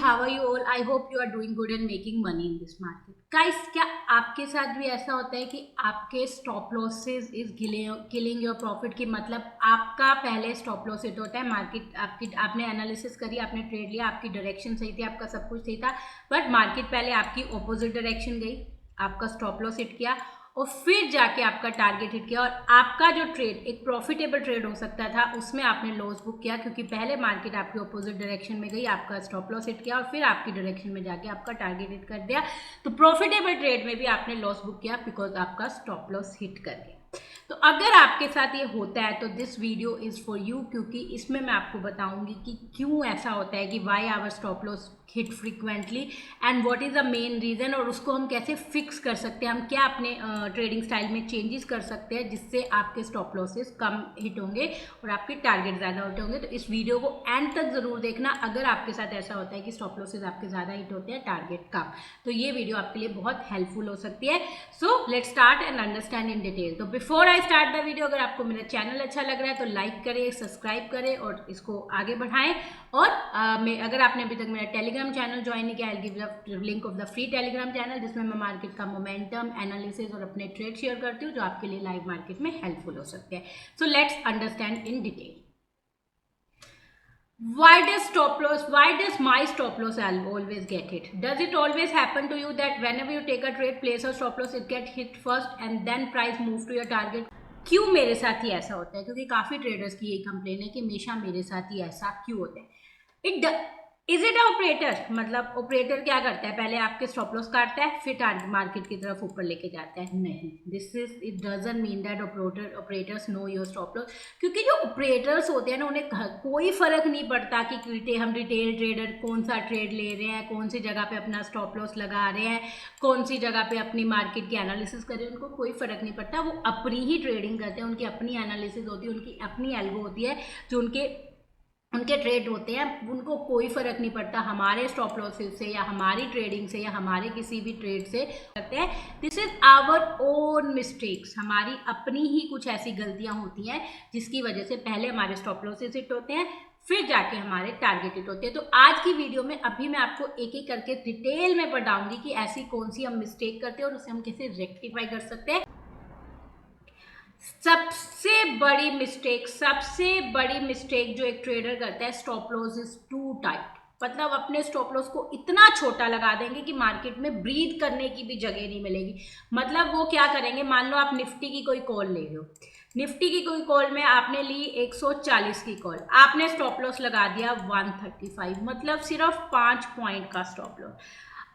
how are you all? I hope you are doing good and making money in this market. Guys, क्या आपके साथ भी ऐसा होता है कि आपके stop losses is killing your profit? की मतलब आपका पहले स्टॉप लॉस हिट होता है, मार्केट आपकी, आपने एनालिसिस करी, आपने ट्रेड लिया, आपकी डायरेक्शन सही थी, आपका सब कुछ सही था, बट मार्केट पहले आपकी ऑपोजिट डायरेक्शन गई, आपका स्टॉप लॉस हिट किया और फिर जाके आपका टारगेट हिट किया और आपका जो ट्रेड एक प्रॉफिटेबल ट्रेड हो सकता था उसमें आपने लॉस बुक किया, क्योंकि पहले मार्केट आपकी ऑपोजिट डायरेक्शन में गई, आपका स्टॉप लॉस हिट किया और फिर आपकी डायरेक्शन में जाके आपका टारगेट हिट कर दिया। तो प्रॉफिटेबल ट्रेड में भी आपने लॉस बुक किया बिकॉज आपका स्टॉप लॉस हिट कर गया। तो अगर आपके साथ ये होता है तो this video is for you, क्योंकि इसमें मैं आपको बताऊंगी कि क्यों ऐसा होता है कि why our stop loss hit frequently and what is the main reason, और उसको हम कैसे फिक्स कर सकते हैं, हम क्या अपने ट्रेडिंग स्टाइल में चेंजेस कर सकते हैं जिससे आपके स्टॉप लॉसेस कम हिट होंगे और आपके टारगेट ज़्यादा हिट होंगे। तो इस वीडियो को एंड तक ज़रूर देखना अगर आपके साथ ऐसा होता है कि स्टॉप लॉसेस आपके ज़्यादा हिट होते हैं, टारगेट कम, तो ये वीडियो आपके लिए बहुत हेल्पफुल हो सकती है। So let's start and understand in detail. तो before I start the video, अगर आपको मेरा चैनल अच्छा लग रहा है तो लाइक करें, सब्सक्राइब करें और इसको आगे बढ़ाएं। और अगर आपने अभी तक मेरा टेलीग्राम चैनल ज्वाइन नहीं किया, I give the link of the free Telegram channel जिसमें मैं मार्केट का मोमेंटम एनालिसिस और अपने ट्रेड शेयर करती हूँ जो आपके लिए लाइव मार्केट में हेल्पफुल हो सकते हैं। So let's understand in detail. Why does stop loss? Why does my stop loss always get hit? Does it always happen to you that whenever you take a trade, place a stop loss, it get hit first and then price move to your target? क्यों मेरे साथ ही ऐसा होता है? क्योंकि काफ़ी traders की यही कंप्लेन है कि हमेशा मेरे साथ ही ऐसा क्यों होता है। Is it operator? मतलब ऑपरेटर क्या करता है, पहले आपके स्टॉप लॉस काटता है फिर टारगेट मार्केट की तरफ ऊपर लेके जाता है? नहीं, this is it doesn't mean that operators know your stop loss. क्योंकि जो ऑपरेटर्स होते हैं ना, उन्हें कोई फर्क नहीं पड़ता कि हम रिटेल ट्रेडर कौन सा ट्रेड ले रहे हैं, कौन सी जगह पे अपना स्टॉप लॉस लगा रहे हैं, कौन सी जगह पे अपनी मार्केट की एनालिसिस कर रहे हैं, उनको कोई फर्क नहीं पड़ता। वो अपनी ही ट्रेडिंग करते हैं, उनकी अपनी एनालिसिस होती है, उनकी अपनी एल्गो होती है, जो उनके ट्रेड होते हैं, उनको कोई फर्क नहीं पड़ता हमारे स्टॉप लॉसेस से या हमारी ट्रेडिंग से या हमारे किसी भी ट्रेड से करते हैं। This is our own mistakes, हमारी अपनी ही कुछ ऐसी गलतियां होती हैं जिसकी वजह से पहले हमारे स्टॉप लॉसेस हिट होते हैं फिर जाके हमारे टारगेट हिट होते हैं। तो आज की वीडियो में अभी मैं आपको एक एक करके डिटेल में बताऊंगी कि ऐसी कौन सी हम मिस्टेक करते हैं और उसे हम कैसे रेक्टिफाई कर सकते हैं। सबसे बड़ी मिस्टेक जो एक ट्रेडर करता है, stop loss is too tight. मतलब अपने स्टॉप लॉस को इतना छोटा लगा देंगे कि मार्केट में ब्रीथ करने की भी जगह नहीं मिलेगी। मतलब वो क्या करेंगे, मान लो आप निफ्टी की कोई कॉल ले रहे हो, निफ्टी की कोई कॉल में आपने ली 140 की कॉल, आपने स्टॉप लॉस लगा दिया 135, मतलब सिर्फ 5 पॉइंट का स्टॉप लॉस।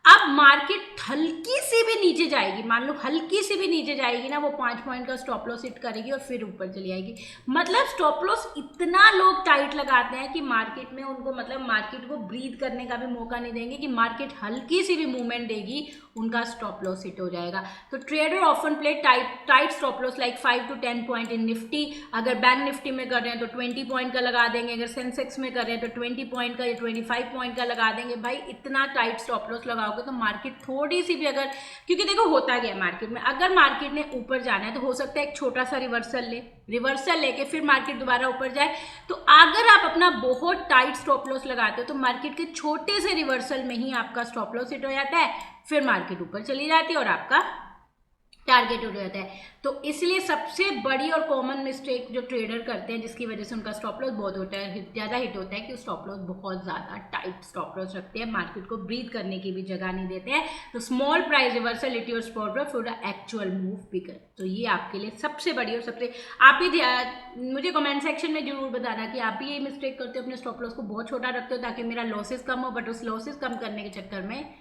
अब मार्केट हल्की सी भी नीचे जाएगी, मान लो हल्की सी भी नीचे जाएगी ना, वो 5 पॉइंट का स्टॉप लॉस हिट करेगी और फिर ऊपर चली आएगी। मतलब स्टॉप लॉस इतना लोग टाइट लगाते हैं कि मार्केट में उनको, मतलब मार्केट को ब्रीथ करने का भी मौका नहीं देंगे कि मार्केट हल्की सी भी मूवमेंट देगी उनका स्टॉप लॉस हिट हो जाएगा। तो trader often play tight stop loss like 5 to 10 point in Nifty. अगर बैंक निफ्टी में कर रहे हैं तो 20 पॉइंट का लगा देंगे, अगर सेंसेक्स में कर रहे हैं तो 20 पॉइंट का या 25 पॉइंट का लगा देंगे। भाई इतना टाइट स्टॉप लॉस लगाओगे तो मार्केट थोड़ी सी भी, अगर, क्योंकि देखो होता क्या है मार्केट में, अगर मार्केट ने ऊपर जाना है तो हो सकता है एक छोटा सा रिवर्सल लेके फिर मार्केट दोबारा ऊपर जाए। तो अगर आप अपना बहुत टाइट स्टॉप लॉस लगाते हो तो मार्केट के छोटे से रिवर्सल में ही आपका स्टॉप लॉस हिट हो जाता है, फिर मार्केट ऊपर चली जाती है और आपका टारगेट हो जाता है। तो इसलिए सबसे बड़ी और कॉमन मिस्टेक जो ट्रेडर करते हैं जिसकी वजह से उनका स्टॉप लॉस बहुत होता है, ज़्यादा हिट होता है, कि स्टॉप लॉस बहुत ज़्यादा टाइट स्टॉप लॉस रखते हैं, मार्केट को ब्रीथ करने की भी जगह नहीं देते हैं। तो small price reversal it your stop loss for the actual move bigger. तो ये आपके लिए सबसे बड़ी और सबसे, आप ही मुझे कमेंट सेक्शन में जरूर बताना कि आप भी ये मिस्टेक करते हो, अपने स्टॉप लॉस को बहुत छोटा रखते हो ताकि मेरा लॉसेस कम हो, बट उस लॉसेस कम करने के चक्कर में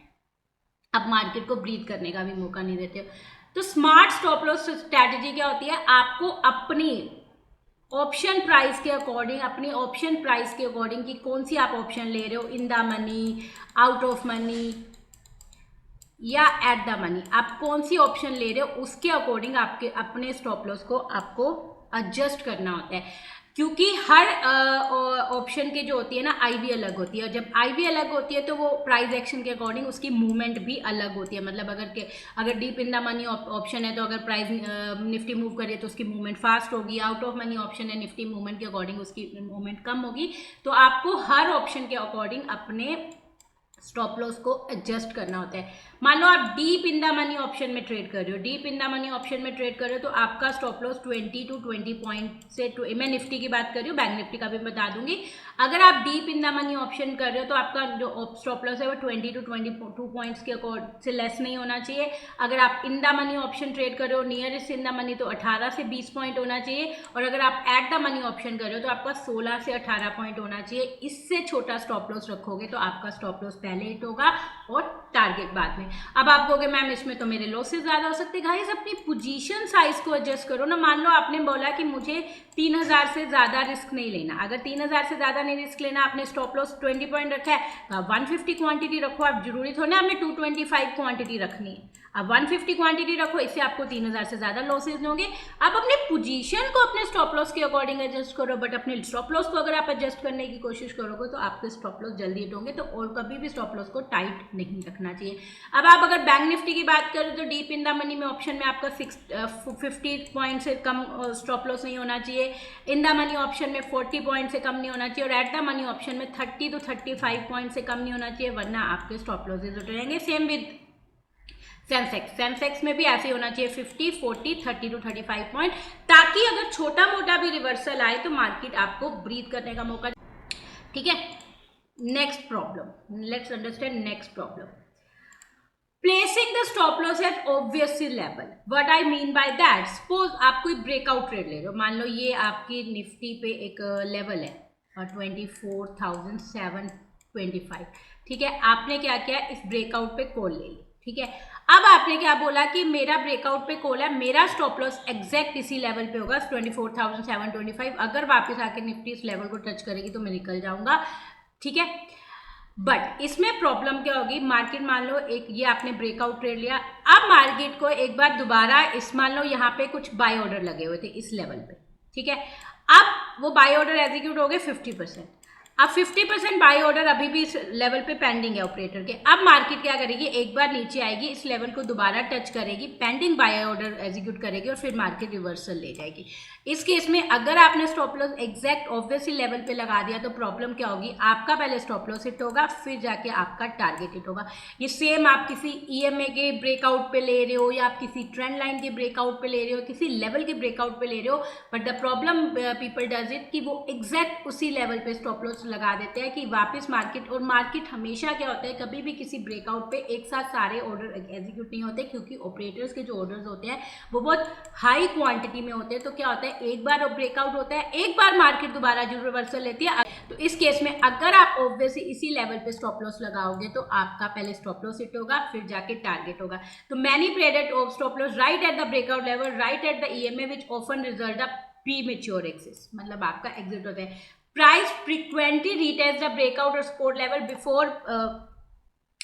आप मार्केट को ब्रीथ करने का भी मौका नहीं देते हो। तो स्मार्ट स्टॉप लॉस स्ट्रैटेजी क्या होती है, आपको अपनी ऑप्शन प्राइस के अकॉर्डिंग कि कौन सी आप ऑप्शन ले रहे हो, in the money, out of money या एट द मनी, आप कौन सी ऑप्शन ले रहे हो उसके अकॉर्डिंग आपके अपने स्टॉप लॉस को आपको एडजस्ट करना होता है। क्योंकि हर ऑप्शन के जो होती है ना, आईवी अलग होती है, और जब आईवी अलग होती है तो वो प्राइस एक्शन के अकॉर्डिंग उसकी मूवमेंट भी अलग होती है। मतलब अगर deep in the money option है तो अगर प्राइस निफ्टी मूव करे तो उसकी मूवमेंट फास्ट होगी, आउट ऑफ मनी ऑप्शन है निफ्टी मूवमेंट के अकॉर्डिंग उसकी मूवमेंट कम होगी। तो आपको हर ऑप्शन के अकॉर्डिंग अपने स्टॉप लॉस को एडजस्ट करना होता है। मान लो आप deep in the money option में ट्रेड कर रहे हो, deep in the money option में ट्रेड कर रहे हो तो आपका स्टॉप लॉस 20 टू 20 पॉइंट से मैं निफ्टी की बात कर रही हूँ, बैंक निफ्टी का भी बता दूंगी। अगर आप deep in the money option कर रहे हो तो आपका जो स्टॉप लॉस है वो 20 टू 22 पॉइंट्स के से लेस नहीं होना चाहिए। अगर आप in the money option trade कर रहे हो नियरेस्ट इन द मनी तो 18 से 20 पॉइंट होना चाहिए, और अगर आप एट द मनी ऑप्शन कर रहे हो तो आपका 16 से 18 पॉइंट होना चाहिए। इससे छोटा स्टॉप लॉस रखोगे तो आपका स्टॉप लॉस पहले हिट होगा और टारगेट बाद में। अब आप कहोगे मैम इसमें तो मेरे लॉसेस ज़्यादा हो सकते हैं। गाइस अपनी पोजीशन साइज को एडजस्ट करो ना। मान लो आपने बोला कि मुझे 3000 से ज़्यादा रिस्क नहीं लेना, अगर 3000 से ज़्यादा नहीं रिस्क लेना, आपने स्टॉप लॉस 20 पॉइंट रखा है तो आप 150 क्वांटिटी रखो। आप जरूरी थोड़ा ना आपने 225 क्वांटिटी रखनी है, आप 150 क्वांटिटी रखो, इससे आपको 3000 से ज़्यादा लॉसेज नहीं होंगे। आप अपने पोजीशन को अपने स्टॉप लॉस के अकॉर्डिंग एडजस्ट करो, बट अपने स्टॉप लॉस को अगर आप एडजस्ट करने की कोशिश करोगे तो आपके स्टॉप लॉस जल्दी हिट होंगे। तो और कभी भी स्टॉप लॉस को टाइट नहीं रखना चाहिए। अब आप अगर बैंक निफ्टी की बात करें तो डीप इन द मनी में ऑप्शन में आपका 50 पॉइंट से कम स्टॉप लॉस नहीं होना चाहिए, इन द मनी ऑप्शन में 40 पॉइंट से कम नहीं होना चाहिए, और एट द मनी ऑप्शन में 30 टू 35 पॉइंट से कम नहीं होना चाहिए, वरना आपके स्टॉप लॉसेज उठ जाएंगे। सेम विद सेंसेक्स में भी ऐसे ही होना चाहिए 50, 40, 30 टू 35 पॉइंट, ताकि अगर छोटा मोटा भी रिवर्सल आए तो मार्केट आपको ब्रीथ करने का मौका। ठीक है, next problem, let's understand next problem. Placing the stop loss at obvious level, what I mean by that, suppose आप कोई ब्रेकआउट ट्रेड ले रहे हो, मान लो ये आपकी निफ्टी पे एक लेवल है 24,725, ठीक है, आपने क्या किया, इस ब्रेकआउट पे कॉल ले ली, ठीक है। अब आपने क्या बोला कि मेरा ब्रेकआउट पे कॉल है, मेरा स्टॉप लॉस एग्जैक्ट इसी लेवल पे होगा 24,725, अगर वापस आके निफ्टी इस लेवल को टच करेगी तो मैं निकल जाऊंगा, ठीक है। बट इसमें प्रॉब्लम क्या होगी, मार्केट मान लो एक ये आपने ब्रेकआउट ट्रेड लिया, अब मार्केट को एक बार दोबारा इस मान लो यहाँ पे कुछ बाय ऑर्डर लगे हुए थे इस लेवल पे, ठीक है, अब वो बाय ऑर्डर एग्जीक्यूट हो गए 50%, अब 50% बाय ऑर्डर अभी भी इस लेवल पे पेंडिंग है ऑपरेटर के। अब मार्केट क्या करेगी, एक बार नीचे आएगी, इस लेवल को दोबारा टच करेगी, पेंडिंग बाय ऑर्डर एग्जीक्यूट करेगी और फिर मार्केट रिवर्सल ले जाएगी। इस केस में अगर आपने stop loss exact obviously level पे लगा दिया तो प्रॉब्लम क्या होगी, आपका पहले स्टॉप लॉस हिट होगा, फिर जाके आपका टारगेट हिट होगा। ये सेम आप किसी ईएमए के ब्रेकआउट पे ले रहे हो या आप किसी ट्रेंड लाइन के ब्रेकआउट पे ले रहे हो, किसी लेवल के ब्रेकआउट पे ले रहे हो, but the problem people does it कि वो एग्जैक्ट उसी लेवल पे स्टॉप लॉस लगा देते हैं कि वापस मार्केट, और मार्केट हमेशा क्या होता है, कभी भी किसी ब्रेकआउट पे एक साथ सारे ऑर्डर एग्जीक्यूट नहीं होते, क्योंकि ऑपरेटर्स के जो ऑर्डर्स होते हैं वो बहुत हाई क्वांटिटी में होते हैं। तो क्या होता है, एक बार ब्रेकआउट होता है, एक बार मार्केट दोबारा जो रिवर्सल लेती है, तो इस केस में अगर आप ऑब्वियसली इसी लेवल पे स्टॉप लॉस लगाओगे तो आपका पहले स्टॉप लॉस हिट होगा, फिर जाके टारगेट होगा। तो many traded of stop loss right at the breakout level, right at the EMA which often result a premature axis, मतलब आपका एग्जिट होता है। Price frequently retests the breakout or support level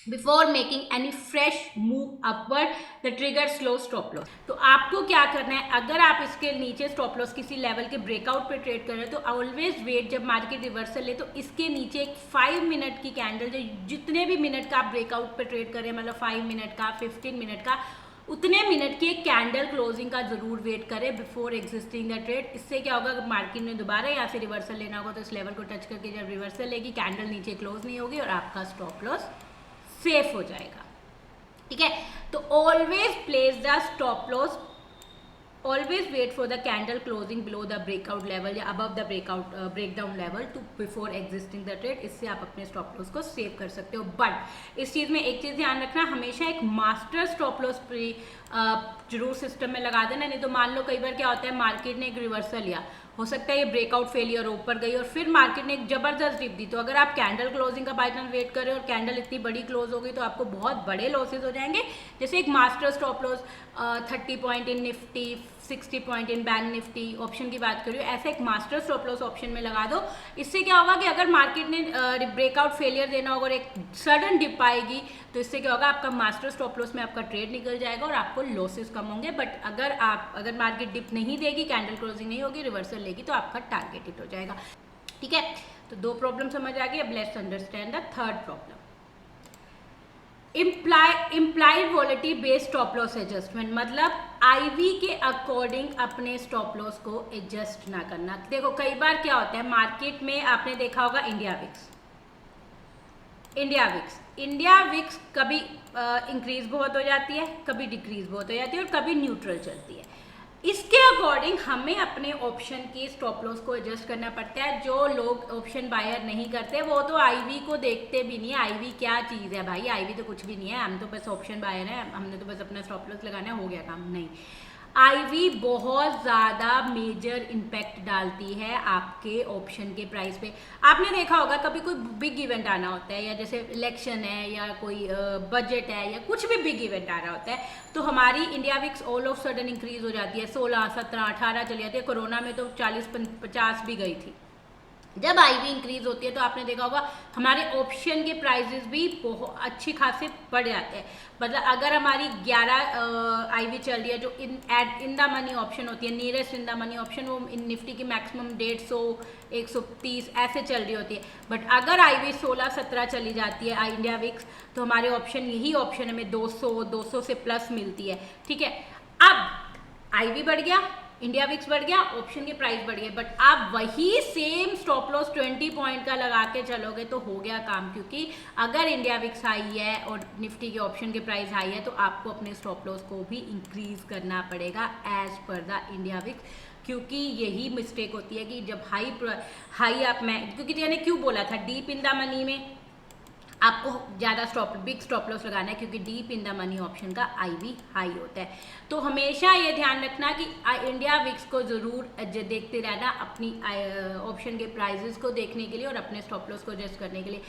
before making any fresh move upward, the trigger slow stop loss। तो आपको क्या करना है, अगर आप इसके नीचे स्टॉप लॉस किसी लेवल के ब्रेकआउट पे ट्रेड कर रहे हो तो ऑलवेज वेट, जब मार्केट रिवर्सल ले तो इसके नीचे एक 5 मिनट की कैंडल, जो जितने भी मिनट का आप ब्रेकआउट पे ट्रेड कर रहे हैं, मतलब 5 मिनट का, 15 मिनट का, उतने मिनट की एक कैंडल क्लोजिंग का जरूर वेट करें बिफोर एग्जिस्टिंग द ट्रेड। इससे क्या होगा, अगर मार्केट में दोबारा यहाँ से रिवर्सल लेना होगा तो इस लेवल को टच करके जब रिवर्सल लेगी, कैंडल नीचे क्लोज नहीं होगी और आपका स्टॉप लॉस सेफ हो जाएगा, ठीक है। तो always place the stop loss, always wait for the candle closing below the breakout level या above the breakdown level to before existing the trade. इससे आप अपने स्टॉप लॉस को सेव कर सकते हो। बट इस चीज़ में एक चीज़ ध्यान रखना, हमेशा एक मास्टर स्टॉप लॉस जरूर सिस्टम में लगा देना, नहीं तो मान लो कई बार क्या होता है, मार्केट ने एक रिवर्सल लिया, हो सकता है ये ब्रेकआउट फेलियर ऊपर गई और फिर मार्केट ने एक जबरदस्त डिप दी, तो अगर आप कैंडल क्लोजिंग का बाय चांस वेट करें और कैंडल इतनी बड़ी क्लोज हो गई तो आपको बहुत बड़े लॉसेज हो जाएंगे। जैसे एक master stop loss 30 point in Nifty, 60 point in bank Nifty option की बात करिए, ऐसे एक मास्टर स्टॉप लॉस ऑप्शन में लगा दो। इससे क्या होगा कि अगर मार्केट ने ब्रेकआउट फेलियर देना होगा और एक सडन डिप आएगी तो इससे क्या होगा, आपका मास्टर स्टॉप लॉस में आपका ट्रेड निकल जाएगा और आपको लॉसेस कम होंगे। बट अगर मार्केट डिप नहीं देगी, कैंडल क्लोजिंग नहीं होगी, रिवर्सल लेगी, तो आपका टारगेट हिट हो जाएगा, ठीक है। तो 2 प्रॉब्लम समझ आ गई। अब let's understand the third problem, implied volatility based stop loss adjustment, मतलब आईवी के अकॉर्डिंग अपने स्टॉप लॉस को एडजस्ट ना करना। देखो कई बार क्या होता है, मार्केट में आपने देखा होगा इंडिया विक्स, इंडिया विक्स कभी इंक्रीज बहुत हो जाती है, कभी डिक्रीज बहुत हो जाती है और कभी न्यूट्रल चलती है। इसके अकॉर्डिंग हमें अपने ऑप्शन की स्टॉप लॉस को एडजस्ट करना पड़ता है। जो लोग ऑप्शन बायर नहीं करते वो तो आईवी को देखते भी नहीं है। आईवी क्या चीज़ है भाई, आईवी तो कुछ भी नहीं है, हम तो बस ऑप्शन बायर है, हमने तो बस अपना स्टॉप लॉस लगाना है, हो गया काम। नहीं, आईवी बहुत ज़्यादा मेजर इम्पैक्ट डालती है आपके ऑप्शन के प्राइस पे। आपने देखा होगा कभी कोई बिग इवेंट आना होता है, या जैसे इलेक्शन है या कोई बजट है या कुछ भी बिग इवेंट आ रहा होता है, तो हमारी India VIX all of sudden increase हो जाती है, 16, 17, 18 चली जाती है। कोरोना में तो 40, 50 भी गई थी। जब आईवी इंक्रीज होती है तो आपने देखा होगा हमारे ऑप्शन के प्राइजेस भी बहुत अच्छी खासे बढ़ जाते हैं। मतलब अगर हमारी 11 आईवी चल रही है, जो इन द मनी ऑप्शन होती है, nearest in the money option, वो इन निफ्टी की मैक्सिमम 150, 130 ऐसे चल रही होती है। बट अगर आईवी 16, 17 चली जाती है इंडिया विक्स, तो हमारे ऑप्शन, यही ऑप्शन हमें 200, 200 से प्लस मिलती है। ठीक है, अब आईवी बढ़ गया, इंडिया विक्स बढ़ गया, ऑप्शन के प्राइस बढ़ गए, बट आप वही सेम स्टॉप लॉस 20 पॉइंट का लगा के चलोगे तो हो गया काम। क्योंकि अगर इंडिया विक्स हाई है और निफ्टी के ऑप्शन के प्राइस हाई है तो आपको अपने स्टॉप लॉस को भी इंक्रीज करना पड़ेगा as per the India VIX. क्योंकि यही मिस्टेक होती है कि जब हाई आप, मैं क्योंकि मैंने क्यों बोला था डीप इन द मनी में आपको ज़्यादा बिग स्टॉप लॉस लगाना है, क्योंकि deep in the money option का आईवी हाई होता है। तो हमेशा ये ध्यान रखना कि इंडिया विक्स को ज़रूर देखते रहना अपनी ऑप्शन के प्राइजेस को देखने के लिए और अपने स्टॉप लॉस को एडजस्ट करने के लिए।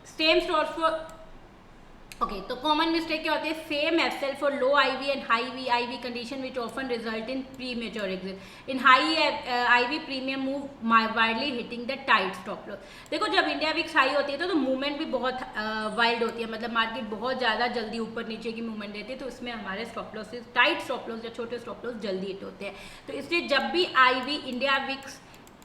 सेम स्टॉप्स ओके, तो कॉमन मिस्टेक क्या होती है, same SL for low IV and high IV condition which often result in premature exit in high IV premium move widely hitting the tight stop loss. देखो जब India VIX high होती है तो movement भी बहुत वाइल्ड होती है, मतलब मार्केट बहुत ज़्यादा जल्दी ऊपर नीचे की मूवमेंट देती है, तो इसमें हमारे stop losses, tight stop loss या छोटे स्टॉप लॉस जल्दी हिट होते हैं। तो इसलिए जब भी आईवी इंडिया विक्स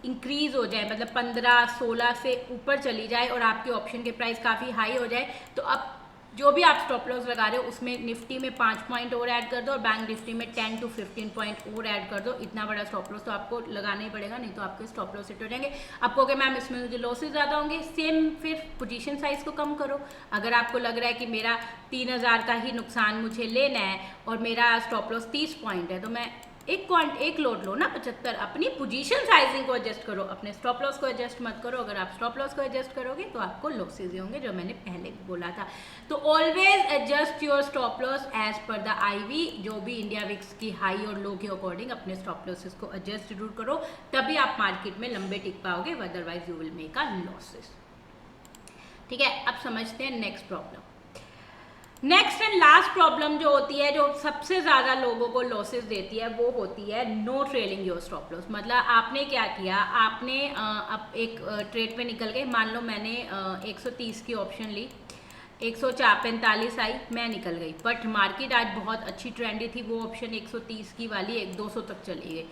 इंक्रीज हो जाए, मतलब 15, 16 से ऊपर चली जाए और आपके ऑप्शन के प्राइस काफ़ी हाई हो जाए, तो अब जो भी आप स्टॉप लॉस लगा रहे हो उसमें निफ्टी में 5 पॉइंट और ऐड कर दो और बैंक निफ्टी में 10 to 15 पॉइंट और ऐड कर दो। इतना बड़ा स्टॉप लॉस तो आपको लगाना ही पड़ेगा, नहीं तो आपके स्टॉप लॉस हिट हो जाएंगे। आपको कि मैम इसमें मुझे लॉसेज ज़्यादा होंगे, सेम फिर पोजीशन साइज को कम करो। अगर आपको लग रहा है कि मेरा 3000 का ही नुकसान मुझे लेना है और मेरा स्टॉप लॉस 30 पॉइंट है, तो मैं एक लोड लो ना 75। अपनी पोजीशन साइजिंग को एडजस्ट करो, अपने स्टॉप लॉस को एडजस्ट मत करो। अगर आप स्टॉप लॉस को एडजस्ट करोगे तो आपको लॉसेज ही होंगे, जो मैंने पहले बोला था। तो always adjust your stop loss as per the IV. जो भी इंडिया विक्स की हाई और लो के अकॉर्डिंग अपने स्टॉप लॉसेस को एडजस्ट जरूर करो, तभी आप मार्केट में लंबे टिक पाओगे, otherwise you will make a losses. ठीक है, अब समझते हैं next problem. Next and last problem जो होती है, जो सबसे ज़्यादा लोगों को लॉसेस देती है, वो होती है no trailing your stop loss. मतलब आपने क्या किया, आपने अब एक ट्रेड पे निकल गए, मान लो मैंने 130 की ऑप्शन ली, 145 आई, मैं निकल गई, बट मार्केट आज बहुत अच्छी ट्रेंडी थी, वो ऑप्शन 130 की वाली 200 तक चली गई।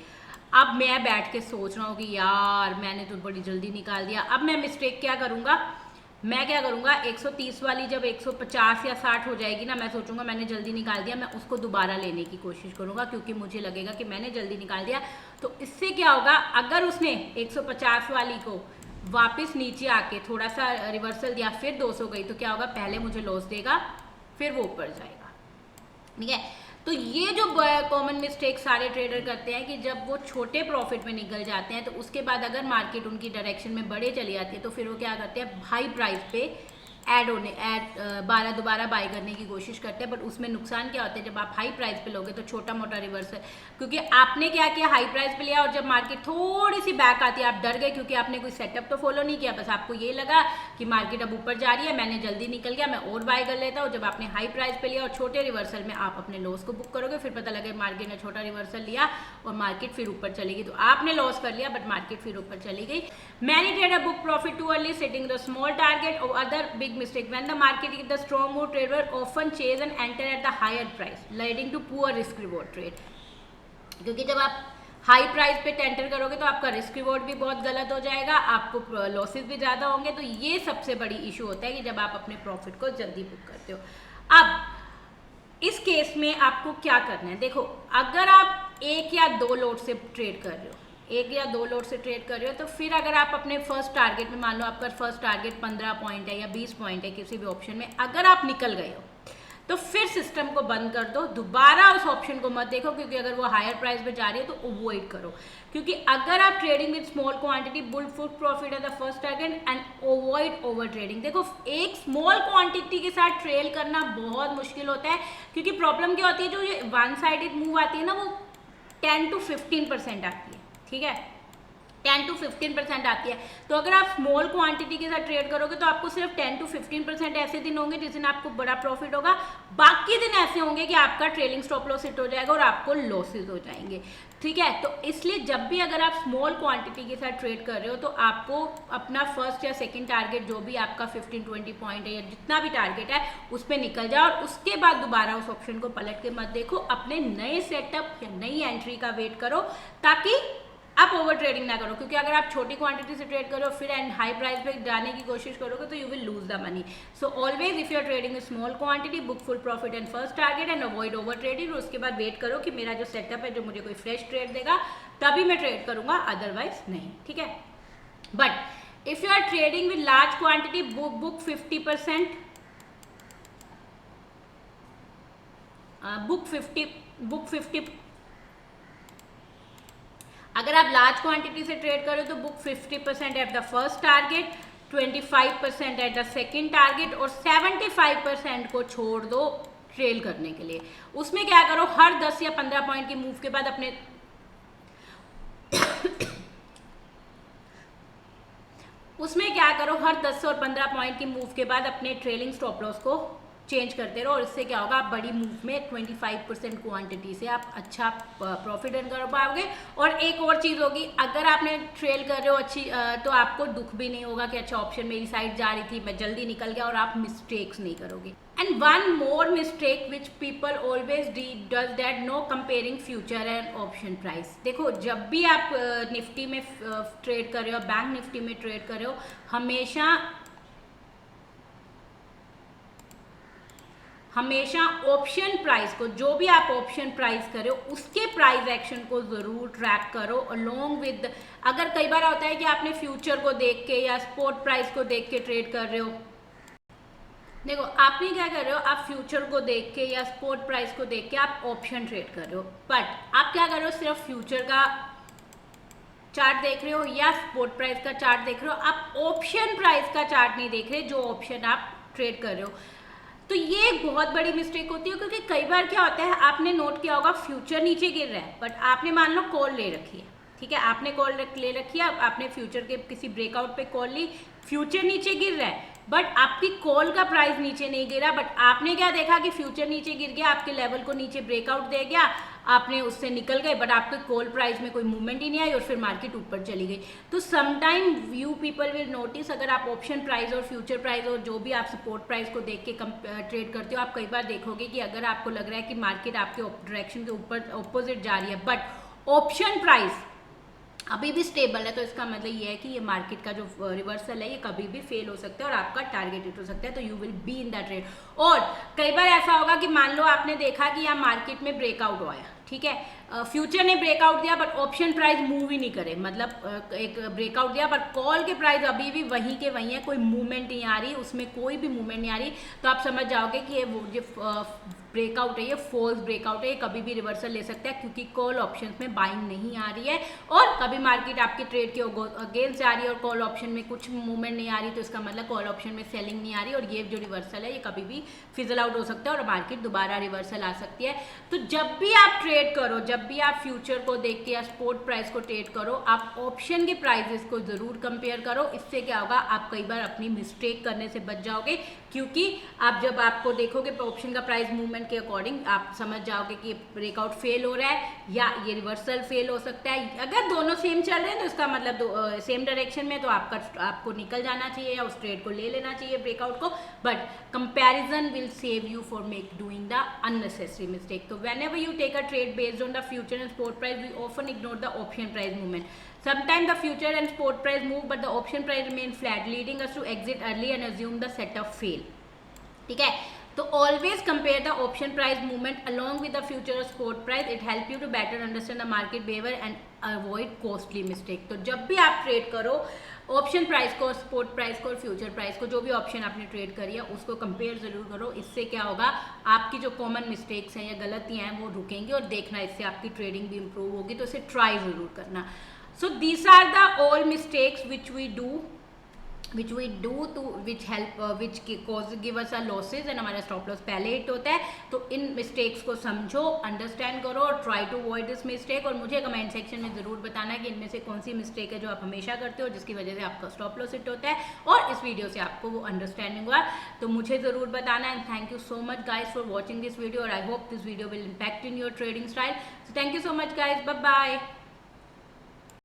अब मैं बैठ के सोच रहा हूँ कि यार मैंने तो बड़ी जल्दी निकाल दिया। अब मैं मिस्टेक क्या करूँगा, मैं क्या करूँगा, 130 वाली जब 150 या 60 हो जाएगी ना, मैं सोचूंगा मैंने जल्दी निकाल दिया, मैं उसको दोबारा लेने की कोशिश करूँगा, क्योंकि मुझे लगेगा कि मैंने जल्दी निकाल दिया। तो इससे क्या होगा, अगर उसने 150 वाली को वापस नीचे आके थोड़ा सा रिवर्सल दिया, फिर 200 गई, तो क्या होगा, पहले मुझे लॉस देगा, फिर वो ऊपर जाएगा। ठीक है, तो ये जो कॉमन मिस्टेक सारे ट्रेडर करते हैं कि जब वो छोटे प्रॉफिट में निकल जाते हैं, तो उसके बाद अगर मार्केट उनकी डायरेक्शन में बढ़े चली जाती है, तो फिर वो क्या करते हैं, हाई प्राइस पे दोबारा बाय करने की कोशिश करते हैं। बट उसमें नुकसान क्या होता है, जब आप हाई प्राइस पे लोगे तो छोटा मोटा रिवर्सल, क्योंकि आपने क्या किया, हाई प्राइस पे लिया और जब मार्केट थोड़ी सी बैक आती है आप डर गए, क्योंकि आपने कोई सेटअप तो फॉलो नहीं किया, बस आपको ये लगा कि मार्केट अब ऊपर जा रही है, मैंने जल्दी निकल गया, मैं और बाय कर लेता हूँ। जब आपने हाई प्राइस पे लिया और छोटे रिवर्सल में आप अपने लॉस को बुक करोगे, फिर पता लगे मार्केट ने छोटा रिवर्सल लिया और मार्केट फिर ऊपर चलेगी, तो आपने लॉस कर लिया बट मार्केट फिर ऊपर चली गई। Many trader book profit too early, setting the small target और other big mistake when the market is the strong mood, trader often chase and enter at the higher price, leading to poor risk reward trade। क्योंकि जब आप high price पे tenter करोगे तो आपका risk reward भी बहुत गलत हो जाएगा, आपको लॉसेस भी ज़्यादा होंगे। तो ये सबसे बड़ी इशू होता है कि जब आप अपने प्रॉफिट को जल्दी बुक करते हो। अब इस केस में आपको क्या करना है, देखो अगर आप 1 या 2 लोट से ट्रेड कर रहे हो, एक या दो लोड से ट्रेड कर रहे हो, तो फिर अगर आप अपने फर्स्ट टारगेट में, मान लो आपका फर्स्ट टारगेट 15 पॉइंट है या 20 पॉइंट है किसी भी ऑप्शन में, अगर आप निकल गए हो तो फिर सिस्टम को बंद कर दो, दोबारा उस ऑप्शन को मत देखो, क्योंकि अगर वो हायर प्राइस पे जा रही है तो अवॉइड करो। क्योंकि अगर आप trading with small quantity, book full profit है the first target and avoid over trading. देखो एक स्मॉल क्वांटिटी के साथ ट्रेल करना बहुत मुश्किल होता है, क्योंकि प्रॉब्लम क्या होती है, जो ये वन साइडेड मूव आती है ना, वो 10 to 15% आती है, ठीक है, 10 to 15% आती है। तो अगर आप स्मॉल क्वांटिटी के साथ ट्रेड करोगे तो आपको सिर्फ 10 to 15% ऐसे दिन होंगे जिस दिन आपको बड़ा प्रॉफिट होगा, बाकी दिन ऐसे होंगे कि आपका ट्रेलिंग स्टॉप लॉस हिट हो जाएगा और आपको लॉसेज हो जाएंगे, ठीक है। तो इसलिए जब भी अगर आप स्मॉल क्वांटिटी के साथ ट्रेड कर रहे हो तो आपको अपना फर्स्ट या सेकंड टारगेट जो भी आपका 15-20 पॉइंट है या जितना भी टारगेट है उस पर निकल जाओ, और उसके बाद दोबारा उस ऑप्शन को पलट के मत देखो, अपने नए सेटअप या नई एंट्री का वेट करो ताकि आप ओवर ट्रेडिंग ना करो। क्योंकि अगर आप छोटी क्वांटिटी से ट्रेड करो फिर एंड हाई प्राइस पे जाने की कोशिश करोगे तो you will lose the money. So always if you are trading small quantity, book full profit and first target and avoid over trading. उसके बाद वेट करो कि मेरा जो सेटअप है, जो मुझे कोई फ्रेश ट्रेड देगा तभी मैं ट्रेड करूंगा, अदरवाइज नहीं, ठीक है। But if you are trading with large quantity, book 50%, book 50। अगर आप लार्ज क्वांटिटी से ट्रेड करो तो book 50% at the first target, 25% at the second target और 75% को छोड़ दो ट्रेल करने के लिए। उसमें क्या करो, हर 10 या 15 पॉइंट की मूव के बाद अपने उसमें क्या करो, हर 10 और 15 पॉइंट की मूव के बाद अपने ट्रेलिंग स्टॉप लॉस को चेंज करते रहो, और इससे क्या होगा, आप बड़ी मूव में 25% क्वांटिटी से आप अच्छा प्रॉफिट अर्न कर पाओगे। और एक और चीज़ होगी, अगर आपने ट्रेल कर रहे हो अच्छी तो आपको दुख भी नहीं होगा कि अच्छा ऑप्शन मेरी साइड जा रही थी, मैं जल्दी निकल गया, और आप मिस्टेक्स नहीं करोगे। And one more mistake which people always does that, no comparing future and option price. देखो जब भी आप निफ्टी में ट्रेड कर रहे हो, बैंक निफ्टी में ट्रेड कर रहे हो, हमेशा ऑप्शन प्राइस को, जो भी आप ऑप्शन प्राइस करो उसके प्राइस एक्शन को जरूर ट्रैक करो अलोंग विद। अगर कई बार होता है कि आपने फ्यूचर को देख के या स्पॉट प्राइस को देख के ट्रेड कर रहे हो, देखो आपने क्या कर रहे हो, आप फ्यूचर को देख के या स्पॉट प्राइस को देख के आप ऑप्शन ट्रेड कर रहे हो, बट आप क्या कर रहे हो, सिर्फ फ्यूचर का चार्ट देख रहे हो या स्पॉट प्राइस का चार्ट देख रहे हो, आप ऑप्शन प्राइस का चार्ट नहीं देख रहे जो ऑप्शन आप ट्रेड कर रहे हो। तो ये एक बहुत बड़ी मिस्टेक होती है, क्योंकि कई बार क्या होता है, आपने नोट किया होगा फ्यूचर नीचे गिर रहा है, बट आपने मान लो कॉल ले रखी है, ठीक है, आपने कॉल ले रखी है, आपने फ्यूचर के किसी ब्रेकआउट पे कॉल ली, फ्यूचर नीचे गिर रहा है बट आपकी कॉल का प्राइस नीचे नहीं गिरा, बट आपने क्या देखा कि फ्यूचर नीचे गिर गया, आपके लेवल को नीचे ब्रेकआउट दे गया, आपने उससे निकल गए, बट आपके कॉल प्राइस में कोई मूवमेंट ही नहीं आई और फिर मार्केट ऊपर चली गई। तो sometime you people will notice, अगर आप ऑप्शन प्राइस और फ्यूचर प्राइस और जो भी आप सपोर्ट प्राइस को देख के ट्रेड करते हो, आप कई बार देखोगे कि अगर आपको लग रहा है कि मार्केट आपके डायरेक्शन के ऊपर ऑपोजिट जा रही है, बट ऑप्शन प्राइस अभी भी स्टेबल है, तो इसका मतलब ये है कि ये मार्केट का जो रिवर्सल है ये कभी भी फेल हो सकता है और आपका टारगेट हिट हो सकता है, तो you will be in the trade. और कई बार ऐसा होगा कि मान लो आपने देखा कि यहाँ मार्केट में ब्रेकआउट हुआ है, ठीक है, फ्यूचर ने ब्रेकआउट दिया बट ऑप्शन प्राइस मूव ही नहीं करे, मतलब एक ब्रेकआउट दिया बट कॉल के प्राइस अभी भी वहीं के वहीं है, कोई मूवमेंट नहीं आ रही, उसमें कोई भी मूवमेंट नहीं आ रही, तो आप समझ जाओगे कि ये वो जो ब्रेकआउट है ये फॉल्स ब्रेकआउट है, ये कभी भी रिवर्सल ले सकता है, क्योंकि कॉल ऑप्शंस में बाइंग नहीं आ रही है, और कभी मार्केट आपके ट्रेड के अगेंस्ट जा रही है और कॉल ऑप्शन में कुछ मूवमेंट नहीं आ रही, तो इसका मतलब कॉल ऑप्शन में सेलिंग नहीं आ रही, और ये जो रिवर्सल है ये कभी भी फिजल आउट हो सकता है और मार्केट दोबारा रिवर्सल आ सकती है। तो जब भी आप ट्रेड करो, जब भी आप फ्यूचर को देख के या स्पॉट प्राइस को ट्रेड करो, आप ऑप्शन के प्राइसेस को जरूर कंपेयर करो। इससे क्या होगा, आप कई बार अपनी मिस्टेक करने से बच जाओगे, क्योंकि आप जब आपको देखोगे ऑप्शन का प्राइस मूवमेंट के अकॉर्डिंग आप समझ जाओगे कि ब्रेकआउट फेल हो रहा है या ये रिवर्सल फेल हो सकता है। अगर दोनों सेम चल रहे हैं तो इसका मतलब सेम डायरेक्शन में, तो आपको निकल जाना चाहिए या उस ट्रेड को ले लेना चाहिए ब्रेकआउट को, but comparison will save you for doing the unnecessary mistake. तो whenever you take a trade based on the future and spot price, we often ignore the option price movement. Sometimes the future and spot price move but the option price remain flat, leading us to exit early and assume the setup fail. ठीक है, तो always compare the option price movement along with the future or spot price. It help you to better understand the market behavior and avoid costly mistake. तो जब भी आप trade करो option price को, spot price को और future price को, जो भी ऑप्शन आपने ट्रेड करी है उसको कंपेयर ज़रूर करो। इससे क्या होगा, आपकी जो कॉमन मिस्टेक्स हैं या गलतियाँ हैं वो रुकेंगी, और देखना इससे आपकी ट्रेडिंग भी इम्प्रूव होगी। तो इसे ट्राई ज़रूर करना। So these are the all mistakes which we do to which help which cause give us a losses, and हमारा स्टॉप लॉस पहले हिट होता है। तो इन मिस्टेक्स को समझो, अंडरस्टैंड करो और try to avoid this mistake. और मुझे कमेंट सेक्शन में ज़रूर बताना कि इनमें से कौन सी मिस्टेक है जो आप हमेशा करते हो जिसकी वजह से आपका स्टॉप लॉस हिट होता है, और इस वीडियो से आपको वो अंडरस्टैंडिंग हुआ तो मुझे ज़रूर बताना। And thank you so much guys for watching this video, और I hope this video will impact in your trading style. So thank you so much guys, bye bye.